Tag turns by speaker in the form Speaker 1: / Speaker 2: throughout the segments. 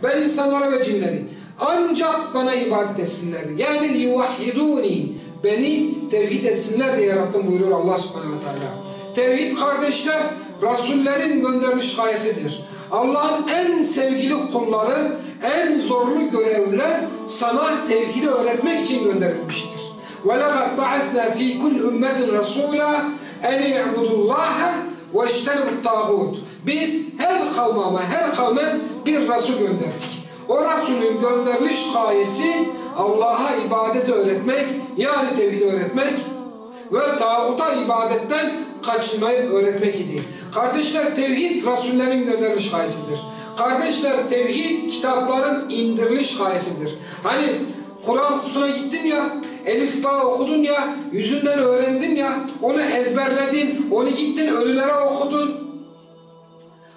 Speaker 1: Ben insanlara ve cinleri ancak bana ibadet etsinler. Yani yuvahhiduni, beni tevhid etsinler diye yarattım buyuruyor Allah subhanehu ve teala. Tevhid kardeşler, Resullerin göndermiş gayesidir. Allah'ın en sevgili kulları, en zorlu görevler sana tevhidi öğretmek için gönderilmiştir. وَلَقَدْ بَعَثْنَا ف۪ي كُلْ اُمَّةٍ رَسُولًا اَنْ اِعْبُدُوا اللّٰهَ وَاجْتَنِبُوا الطَّاغُوتِ. Biz her kavme bir Resul gönderdik. O Resulün gönderiliş gayesi Allah'a ibadeti öğretmek, yani tevhidi öğretmek ve tağuta ibadetten kaçınmayı öğretmek idi. Kardeşler, tevhid Resullerin gönderiliş gayesidir. Kardeşler, tevhid kitapların indiriliş gayesidir. Hani Kur'an kursuna gittin ya, elif ba okudun ya, yüzünden öğrendin ya, onu ezberledin, onu gittin ölülere okudun.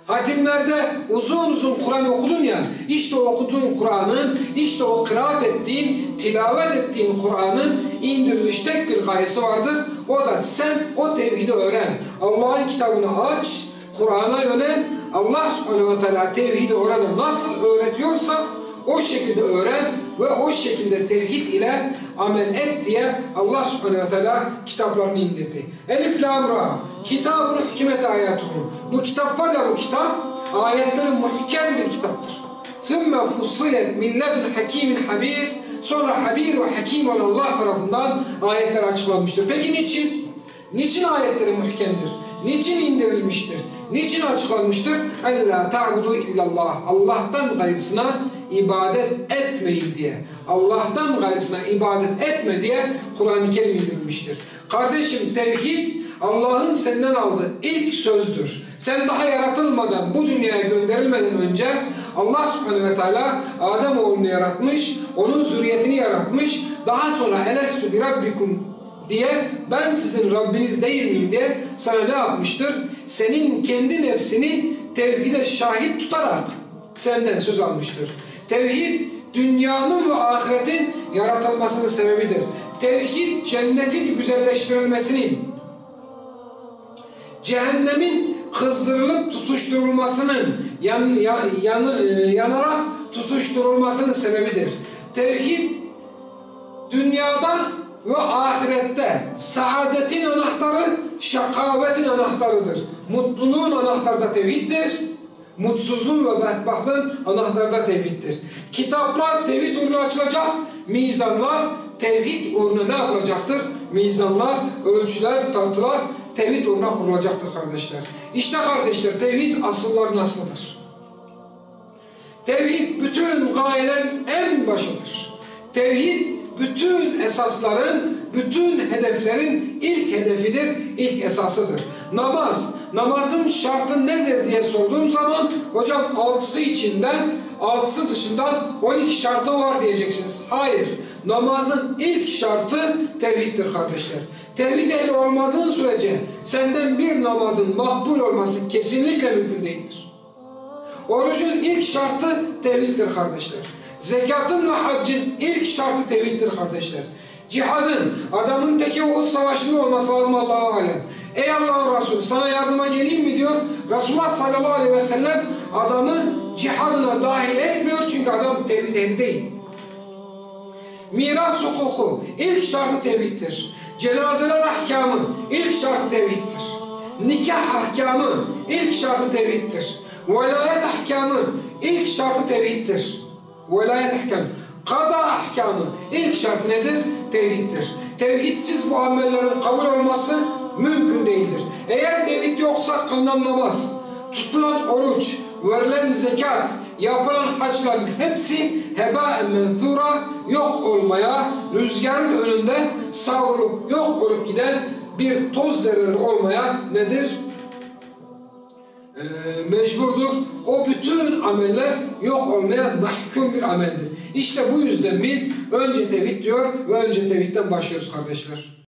Speaker 1: Hatimlerde uzun uzun Kur'an okudun ya, işte o okuduğun Kur'an'ın, işte o kıraat ettiğin, tilavet ettiğin Kur'an'ın indiriliş tek bir gayesi vardır. O da sen o tevhidi öğren. Allah'ın kitabını aç, Kur'an'a yönel. Allah subhanehu ve teala tevhidi orada nasıl öğretiyorsa o şekilde öğren ve o şekilde tevhid ile amel et diye Allah subhanehu ve teala kitaplarını indirdi. Elif lam ra, kitabun hükmet ayatuhu. Bu kitap var ya, bu kitap ayetleri muhkem bir kitaptır. Thumma fussilet min ledun hakimin habir. Sonra habir ve hakim olan Allah tarafından ayetler açıklanmıştır. Peki niçin? Niçin ayetleri muhkemdir? Niçin indirilmiştir? Niçin açıklanmıştır? Ella ta'budu illallah. Allah'tan gayrısına ibadet etmeyin diye. Allah'tan gayrısına ibadet etme diye Kur'an-ı Kerim indirilmiştir. Kardeşim, tevhid Allah'ın senden aldığı ilk sözdür. Sen daha yaratılmadan, bu dünyaya gönderilmeden önce Allah subhanehu ve teala Adem oğlunu yaratmış, onun zürriyetini yaratmış. Daha sonra elestü bi rabbikum diye, ben sizin Rabbiniz değil miyim diye sana ne yapmıştır? Senin kendi nefsini tevhide şahit tutarak senden söz almıştır. Tevhid dünyanın ve ahiretin yaratılmasının sebebidir. Tevhid cennetin güzelleştirilmesinin, cehennemin kızdırılıp tutuşturulmasının, yanarak tutuşturulmasının sebebidir. Tevhid dünyada ve ahirette saadetin anahtarı, şakavetin anahtarıdır. Mutluluğun anahtarı da tevhiddir. Mutsuzluğun ve bedbahtlığın anahtarı da tevhiddir. Kitaplar tevhid uğruna açılacak, mizanlar tevhid uğruna ne yapılacaktır? Mizanlar, ölçüler, tartılar tevhid uğruna kurulacaktır kardeşler. İşte kardeşler, tevhid asılların aslıdır. Tevhid bütün gayelerin en başıdır. Tevhid bütün esasların, bütün hedeflerin ilk hedefidir, ilk esasıdır. Namazın şartı nedir diye sorduğum zaman, hocam 6'sı içinden, 6'sı dışından 12 şartı var diyeceksiniz. Hayır, namazın ilk şartı tevhiddir kardeşler. Tevhid ehli olmadığın sürece senden bir namazın makbul olması kesinlikle mümkün değildir. Orucun ilk şartı tevhiddir kardeşler. Zekatın ve haccın ilk şartı tevhiddir kardeşler. Cihadın, adamın teki Uhud savaşında olması lazım Allah'a alem. Ey Allah'ın Resulü, sana yardıma geleyim mi diyor. Resulullah sallallahu aleyhi ve sellem adamı cihadına dahil etmiyor çünkü adam tevhid ehli değil. Miras hukuku ilk şartı tevhiddir. Cenazeler ahkamı ilk şartı tevhiddir. Nikah ahkamı ilk şartı tevhiddir. Velayet ahkamı ilk şartı tevhiddir. Velayet ahkamı. Kada ahkamı ilk şartı nedir? Tevhiddir. Tevhidsiz bu amellerin kabul olması mümkün değildir. Eğer tevhid yoksa kılınan namaz, tutulan oruç, verilen zekat, yapılan haçların hepsi heba-en menthura, yok olmaya, rüzgarın önünde savrulup yok olup giden bir toz zerreleri olmaya nedir? Mecburdur. O bütün ameller yok olmaya mahkum bir ameldir. İşte bu yüzden biz önce tevhid diyor ve önce tevhidden başlıyoruz kardeşler.